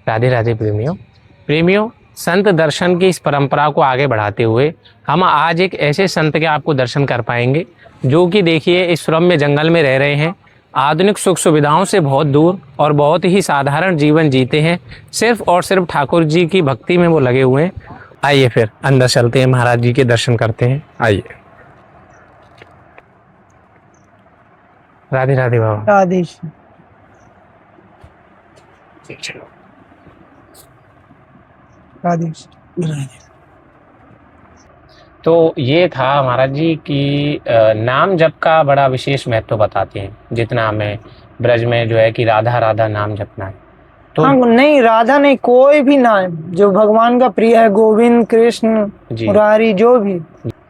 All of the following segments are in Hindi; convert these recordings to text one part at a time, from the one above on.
राधे राधे प्रेमियों, संत दर्शन की इस परंपरा को आगे बढ़ाते हुए हम आज एक ऐसे संत के आपको दर्शन कर पाएंगे जो कि देखिए इस रम्य जंगल में रह रहे हैं, आधुनिक सुख सुविधाओं से बहुत दूर और बहुत ही साधारण जीवन जीते हैं, सिर्फ और सिर्फ ठाकुर जी की भक्ति में वो लगे हुए हैं। आइए फिर अंदर चलते हैं, महाराज जी के दर्शन करते हैं। आइए। राधे राधे बाबा। राधे। चलो। राधे। तो ये था महाराज जी की नाम जप का बड़ा विशेष महत्व बताते हैं, जितना हमें ब्रज में जो है कि राधा राधा नाम जपना है। तो हाँ, नहीं राधा नहीं, कोई भी नाम जो भगवान का प्रिय है, गोविंद कृष्ण मुरारी जो भी,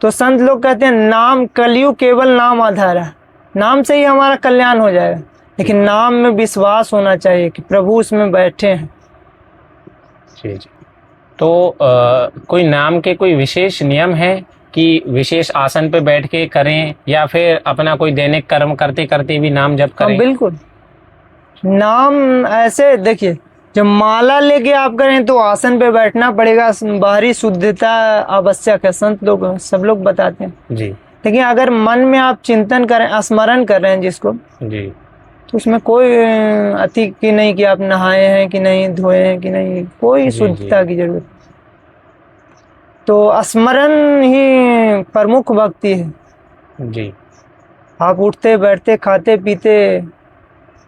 तो संत लोग कहते हैं नाम कलयुग केवल नाम आधार है, नाम से ही हमारा कल्याण हो जाएगा। लेकिन नाम में विश्वास होना चाहिए कि प्रभु उसमें बैठे हैं। जी जी। तो कोई नाम के कोई विशेष नियम है कि विशेष आसन पे बैठ के करें या फिर अपना कोई दैनिक कर्म करते करते भी नाम जप करें? बिल्कुल, नाम ऐसे देखिए, जब माला लेके आप करें तो आसन पे बैठना पड़ेगा, बाहरी शुद्धता आवश्यक है, संत लोग सब लोग बताते हैं जी। लेकिन अगर मन में आप चिंतन करें, स्मरण कर रहे हैं जिसको जी, तो उसमें कोई अति की नहीं कि आप नहाए हैं कि नहीं, धोए हैं कि नहीं, कोई शुद्धता की जरूरत। तो स्मरण ही प्रमुख भक्ति है जी। आप उठते बैठते खाते पीते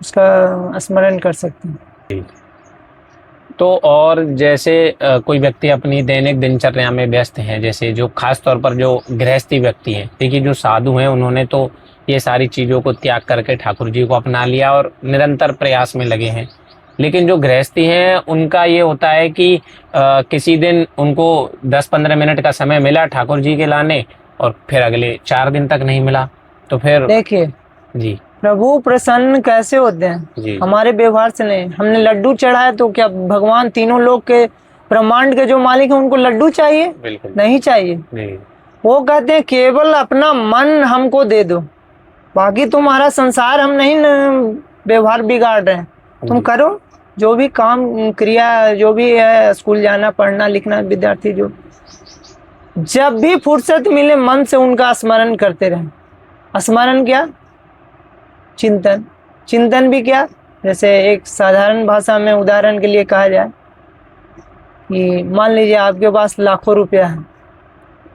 उसका स्मरण कर सकते हैं। तो और जैसे कोई व्यक्ति अपनी दैनिक दिनचर्या में व्यस्त हैं, जैसे जो खास तौर पर जो गृहस्थी व्यक्ति हैं, देखिए जो साधु हैं उन्होंने तो ये सारी चीज़ों को त्याग करके ठाकुर जी को अपना लिया और निरंतर प्रयास में लगे हैं। लेकिन जो गृहस्थी हैं उनका ये होता है कि किसी दिन उनको 10-15 मिनट का समय मिला ठाकुर जी के लाने और फिर अगले 4 दिन तक नहीं मिला। तो फिर देखिए जी, प्रभु प्रसन्न कैसे होते हैं, हमारे व्यवहार से नहीं। हमने लड्डू चढ़ाया तो क्या भगवान तीनों लोग के ब्रह्मांड के जो मालिक हैं उनको लड्डू चाहिए? बिल्कुल नहीं चाहिए। वो कहते हैं केवल अपना मन हमको दे दो, बाकी तुम्हारा संसार हम नहीं व्यवहार बिगाड़ रहे हैं, तुम करो जो भी काम क्रिया जो भी है, स्कूल जाना पढ़ना लिखना विद्यार्थी जो जब भी फुर्सत मिले मन से उनका स्मरण करते रहें। स्मरण क्या? चिंतन। चिंतन भी क्या? जैसे एक साधारण भाषा में उदाहरण के लिए कहा जाए कि मान लीजिए आपके पास लाखों रुपया है,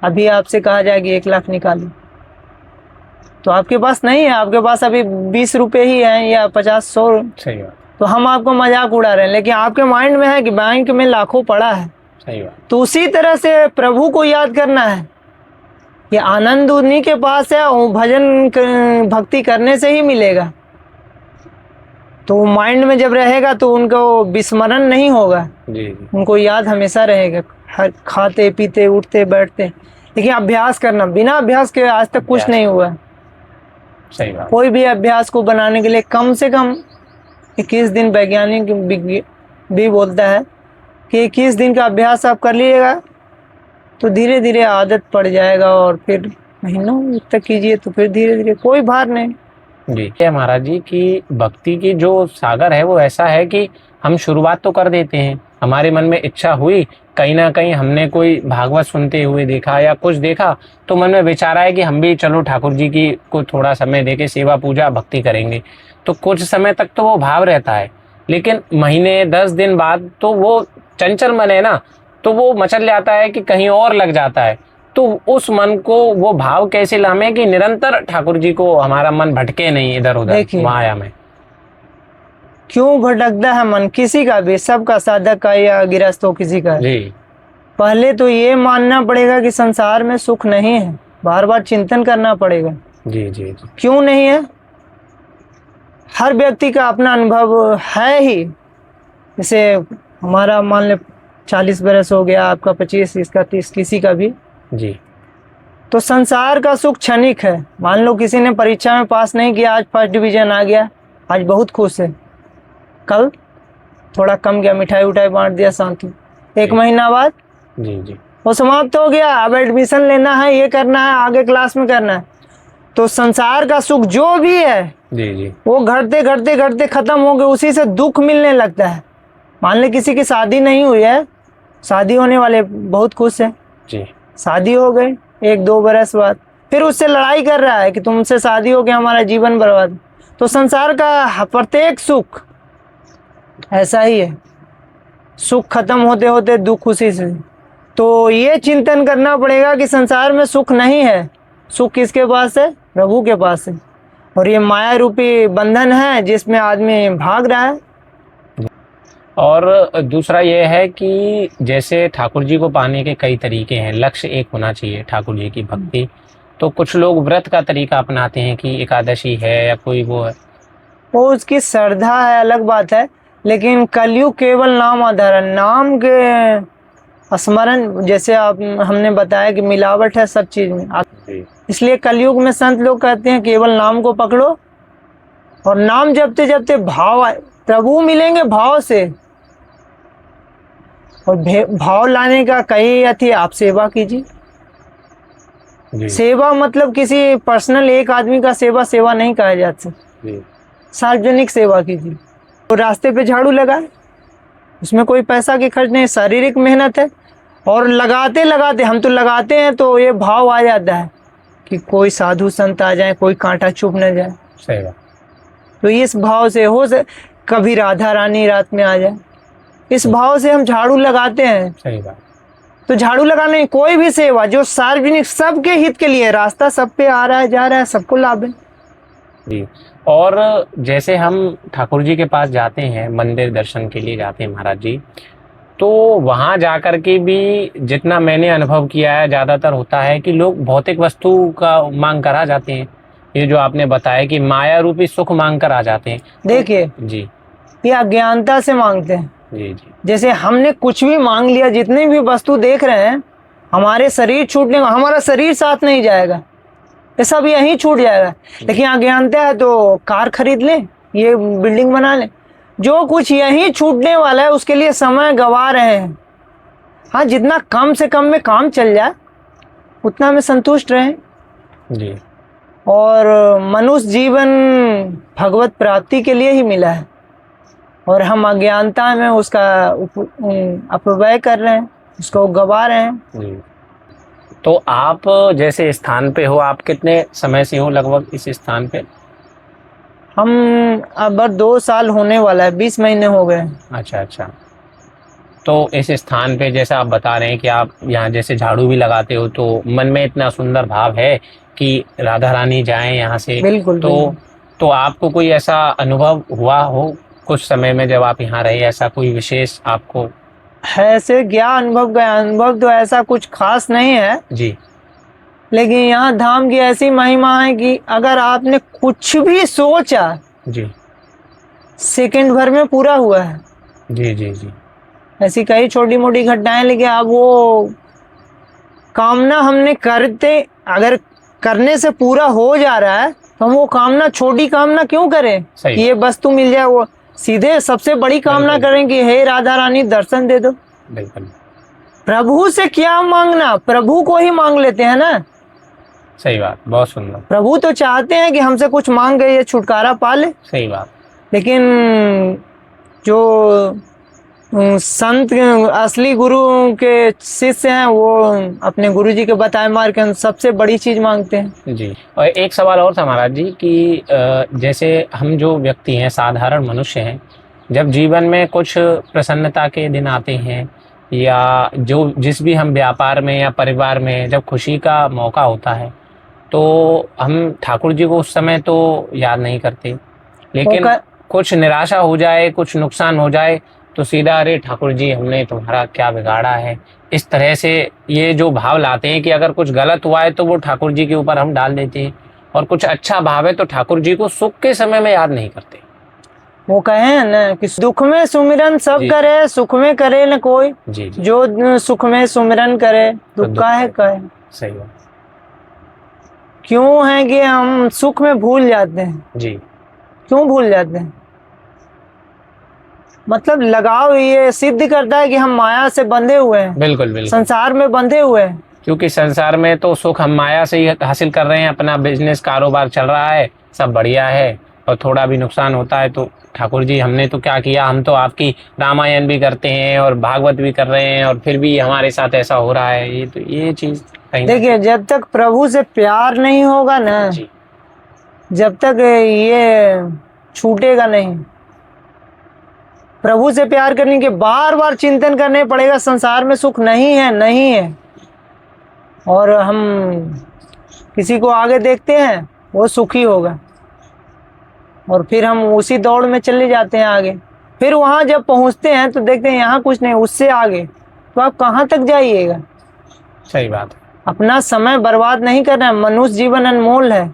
अभी आपसे कहा जाए कि 1 लाख निकालो, तो आपके पास नहीं है, आपके पास अभी 20 रुपये ही हैं या 50-100। सही बात। तो हम आपको मजाक उड़ा रहे हैं, लेकिन आपके माइंड में है कि बैंक में लाखों पड़ा है। सही बात। तो उसी तरह से प्रभु को याद करना है, ये आनंद उन्हीं के पास है, वो भजन भक्ति करने से ही मिलेगा। तो माइंड में जब रहेगा तो उनको विस्मरण नहीं होगा, उनको याद हमेशा रहेगा, हर खाते पीते उठते बैठते। लेकिन अभ्यास करना, बिना अभ्यास के आज तक कुछ नहीं हुआ। सही बात। कोई भी अभ्यास को बनाने के लिए कम से कम 21 दिन, वैज्ञानिक भी बोलता है कि 21 दिन का अभ्यास आप कर लीजिएगा तो धीरे धीरे आदत पड़ जाएगा, और फिर महीनों तक कीजिए तो फिर धीरे धीरे कोई भार नहीं। जी महाराज जी की भक्ति की जो सागर है वो ऐसा है कि हम शुरुआत तो कर देते हैं, हमारे मन में इच्छा हुई, कहीं ना कहीं हमने कोई भागवत सुनते हुए देखा या कुछ देखा तो मन में विचार आया कि हम भी चलो ठाकुर जी की को थोड़ा समय देके सेवा पूजा भक्ति करेंगे। तो कुछ समय तक तो वो भाव रहता है, लेकिन महीने 10 दिन बाद तो वो चंचल मन है ना, तो वो मचल जाता है कि कहीं और लग जाता है। तो उस मन को वो भाव कैसे लामे कि निरंतर ठाकुर जी को हमारा मन भटके नहीं इधर उधर माया में। क्यों भटकता है मन? किसी का भी, सबका, साधक का या गृहस्थ हो किसी का जी। पहले तो ये मानना पड़ेगा कि संसार में सुख नहीं है, बार बार चिंतन करना पड़ेगा। जी जी जी। क्यों नहीं है? हर व्यक्ति का अपना अनुभव है ही। जैसे हमारा मान ले 40 बरस हो गया, आपका 25, इसका 30, किसी का भी जी। तो संसार का सुख क्षणिक है। मान लो किसी ने परीक्षा में पास नहीं किया, आज फर्स्ट डिवीजन आ गया, आज बहुत खुश है, कल थोड़ा कम गया, मिठाई उठाई बांट दिया शांति, 1 महीना बाद जी जी वो समाप्त हो गया। अब एडमिशन लेना है, ये करना है, आगे क्लास में करना है। तो संसार का सुख जो भी है जी जी वो घटते घटते घटते खत्म हो गए, उसी से दुख मिलने लगता है। मान ले किसी की शादी नहीं हुई है, शादी होने वाले बहुत खुश है, जी शादी हो गई 1-2 बरस बाद, फिर उससे लड़ाई कर रहा है कि तुमसे शादी हो गया हमारा जीवन बर्बाद। तो संसार का प्रत्येक सुख ऐसा ही है, सुख खत्म होते होते दुख उसी से। तो ये चिंतन करना पड़ेगा कि संसार में सुख नहीं है, सुख किसके पास है? प्रभु के पास है। और ये माया रूपी बंधन है जिसमें आदमी भाग रहा है। और दूसरा ये है कि जैसे ठाकुर जी को पाने के कई तरीके हैं, लक्ष्य एक होना चाहिए ठाकुर जी की भक्ति। तो कुछ लोग व्रत का तरीका अपनाते हैं कि एकादशी है या कोई वो है। वो उसकी श्रद्धा है, अलग बात है, लेकिन कलयुग केवल नाम आधार है, नाम के स्मरण, जैसे आप हमने बताया कि मिलावट है सब चीज में, इसलिए कलयुग में संत लोग कहते हैं केवल नाम को पकड़ो और नाम जपते जपते भाव प्रभु मिलेंगे भाव से। और भाव लाने का कई अथी, आप सेवा कीजिए। सेवा मतलब किसी पर्सनल एक आदमी का सेवा नहीं कहा जा सकता, सार्वजनिक सेवा कीजिए। तो रास्ते पे झाड़ू लगाए, उसमें कोई पैसा की खर्च नहीं, शारीरिक मेहनत है। और लगाते लगाते हम तो लगाते हैं तो ये भाव आ जाता है कि कोई साधु संत आ जाए, कोई कांटा चुभ न जाए। सही बात। तो इस भाव से कभी राधा रानी रात में आ जाए, इस भाव से हम झाड़ू लगाते हैं। सही बात। तो झाड़ू लगाने कोई भी सेवा जो सार्वजनिक सबके हित के लिए, रास्ता सब पे आ रहा है जा रहा है, सबको लाभ है जी। और जैसे हम ठाकुर जी के पास जाते हैं, मंदिर दर्शन के लिए जाते हैं महाराज जी, तो वहाँ जाकर के भी जितना मैंने अनुभव किया है, ज़्यादातर होता है कि लोग भौतिक वस्तु का मांग कर आ जाते हैं। ये जो आपने बताया कि माया रूपी सुख मांग कर आ जाते हैं। देखिए जी, ये अज्ञानता से मांगते हैं। जी जी। जैसे हमने कुछ भी मांग लिया, जितनी भी वस्तु देख रहे हैं, हमारे शरीर छूटने, हमारा शरीर साथ नहीं जाएगा, ये सब यहीं छूट जाएगा। लेकिन अज्ञानता है तो कार खरीद लें, ये बिल्डिंग बना लें, जो कुछ यहीं छूटने वाला है उसके लिए समय गवा रहे हैं। हाँ, जितना कम से कम में काम चल जाए उतना में संतुष्ट रहें जी। और मनुष्य जीवन भगवत प्राप्ति के लिए ही मिला है और हम अज्ञानता में उसका अपव्यय कर रहे हैं, उसको गवा रहे हैं जी। तो आप जैसे स्थान पे हो, आप कितने समय से हो लगभग इस स्थान पे? हम अब 2 साल होने वाला है, 20 महीने हो गए। अच्छा अच्छा। तो इस स्थान पे जैसा आप बता रहे हैं कि आप यहाँ जैसे झाड़ू भी लगाते हो, तो मन में इतना सुंदर भाव है कि राधा रानी जाएं यहाँ से। बिल्कुल तो आपको कोई ऐसा अनुभव हुआ हो कुछ समय में जब आप यहाँ रहे, ऐसा कोई विशेष आपको? ऐसे क्या अनुभव गया? अनुभव तो ऐसा कुछ खास नहीं है जी, लेकिन यहाँ धाम की ऐसी महिमा है कि अगर आपने कुछ भी सोचा जी, सेकंड भर में पूरा हुआ है। जी जी जी। ऐसी कई छोटी मोटी घटनाएं, लेकिन अब वो कामना हमने करते, अगर करने से पूरा हो जा रहा है तो हम वो कामना, छोटी कामना क्यों करें कि ये वस्तु मिल जाए? वो सीधे सबसे बड़ी कामना करें कि हे राधा रानी दर्शन दे दो। बिल्कुल। प्रभु से क्या मांगना, प्रभु को ही मांग लेते हैं ना। सही बात, बहुत सुंदर। प्रभु तो चाहते हैं कि हमसे कुछ मांग गए, ये छुटकारा पा ले। सही बात। लेकिन जो संत असली गुरु के शिष्य हैं वो अपने गुरु जी के बताए मार्ग के सबसे बड़ी चीज मांगते हैं। जी। और एक सवाल और था महाराज जी कि जैसे हम जो व्यक्ति हैं, साधारण मनुष्य हैं, जब जीवन में कुछ प्रसन्नता के दिन आते हैं या जो जिस भी हम व्यापार में या परिवार में जब खुशी का मौका होता है, तो हम ठाकुर जी को उस समय तो याद नहीं करते, लेकिन कुछ निराशा हो जाए, कुछ नुकसान हो जाए तो सीधा अरे ठाकुर जी हमने तुम्हारा क्या बिगाड़ा है, इस तरह से ये जो भाव लाते हैं कि अगर कुछ गलत हुआ है तो वो ठाकुर जी के ऊपर हम डाल देते हैं, और कुछ अच्छा भाव है तो ठाकुर जी को सुख के समय में याद नहीं करते। वो कहे ना कि दुख में सुमिरन सब करे, सुख में करे न कोई। जी जी। जो सुख में सुमिरन करे दुख का है कहे। सही बात। क्यों है कि हम सुख में भूल जाते हैं? जी, क्यों भूल जाते हैं? मतलब लगाव ये सिद्ध करता है कि हम माया से बंधे हुए हैं। बिल्कुल बिल्कुल। संसार में बंधे हुए हैं, क्योंकि संसार में तो सुख हम माया से ही हासिल कर रहे हैं, अपना बिजनेस कारोबार चल रहा है, सब बढ़िया है, और थोड़ा भी नुकसान होता है तो ठाकुर जी हमने तो क्या किया, हम तो आपकी रामायण भी करते हैं और भागवत भी कर रहे हैं और फिर भी हमारे साथ ऐसा हो रहा है। ये तो ये चीज कहीं ना देखिए, जब तक प्रभु से प्यार नहीं होगा ना, जी जब तक ये छूटेगा नहीं। प्रभु से प्यार करने के बार बार चिंतन करने पड़ेगा, संसार में सुख नहीं है, नहीं है। और हम किसी को आगे देखते हैं वो सुखी होगा और फिर हम उसी दौड़ में चले जाते हैं आगे। फिर वहां जब पहुंचते हैं तो देखते हैं यहाँ कुछ नहीं, उससे आगे। तो आप कहाँ तक जाइएगा? सही बात है। अपना समय बर्बाद नहीं करना है। मनुष्य जीवन अनमोल है,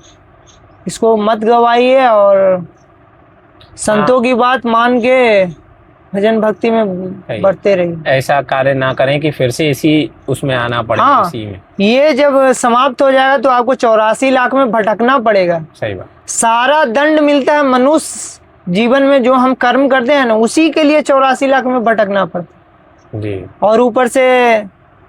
इसको मत गवाइए और संतों की बात मान के भजन भक्ति में बढ़ते रहिए। ऐसा कार्य ना करें कि फिर से इसी उसमें आना पड़े। हाँ, इसी में ये जब समाप्त हो जाएगा तो आपको 84 लाख में भटकना पड़ेगा। सही बात। सारा दंड मिलता है मनुष्य जीवन में, जो हम कर्म करते हैं ना, उसी के लिए 84 लाख में भटकना पड़ता जी। है। और ऊपर से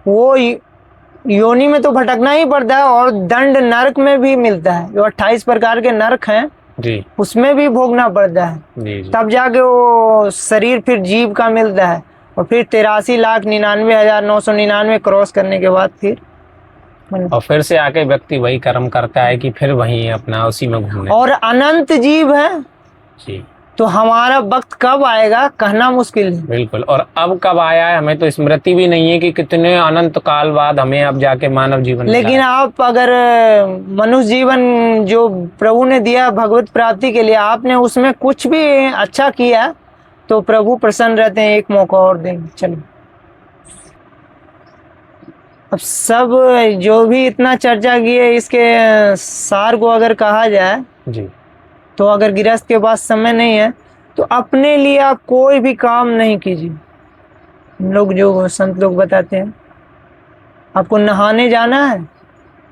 वो योनि में तो भटकना ही पड़ता है और दंड नरक में भी मिलता है। जो 28 प्रकार के नरक हैं जी उसमें भी भोगना पड़ता है। जी जी। तब जाके वो शरीर फिर जीव का मिलता है। और फिर 83,99,999 क्रॉस करने के बाद फिर और फिर से आके व्यक्ति वही कर्म करता है कि फिर वही अपना उसी में घूमने। और अनंत जीव है जी। तो हमारा वक्त कब आएगा कहना मुश्किल है। बिल्कुल। और अब कब आया है हमें तो स्मृति भी नहीं है कि कितने अनंत काल बाद हमें अब जाके मानव जीवन लेकिन मिला है। आप अगर मनुष्य जीवन जो प्रभु ने दिया भगवत प्राप्ति के लिए, आपने उसमें कुछ भी अच्छा किया तो प्रभु प्रसन्न रहते हैं, एक मौका और देंगे। चलो, अब सब जो भी इतना चर्चा की है इसके सार को अगर कहा जाए जी। तो अगर गृहस्थ के पास समय नहीं है तो अपने लिए आप कोई भी काम नहीं कीजिए। हम लोग जो संत लोग बताते हैं, आपको नहाने जाना है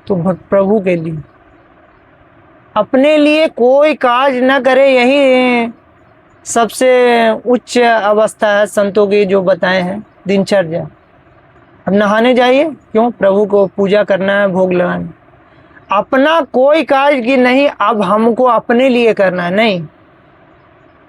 तो प्रभु के लिए, अपने लिए कोई काज न करे। यही सबसे उच्च अवस्था है संतों की जो बताए हैं दिनचर्या। अब नहाने जाइए, क्यों? प्रभु को पूजा करना है, भोग लगाना। अपना कोई काज की नहीं, अब हमको अपने लिए करना है। नहीं,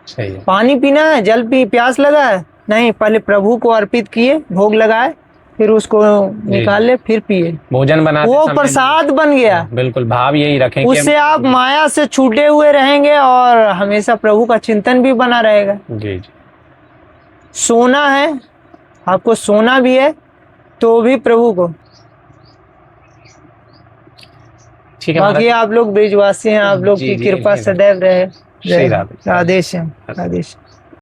सही है। पानी पीना है, जल प्यास लगा है, नहीं, पहले प्रभु को अर्पित किए, भोग लगाए, फिर उसको निकाल ले, फिर पिए। भोजन बनाते वो समय प्रसाद बन गया। बिल्कुल, भाव यही रखें कि उससे आप माया से छूटे हुए रहेंगे और हमेशा प्रभु का चिंतन भी बना रहेगा। जी जी। सोना है, आपको सोना भी है तो भी प्रभु को। ठीक है। बाकी आप लोग ब्रिजवासी हैं, आप लोग जी, की जी, कृपा जी। सदैव रहे। श्री राधे। राधेश्याम, राधेश्याम।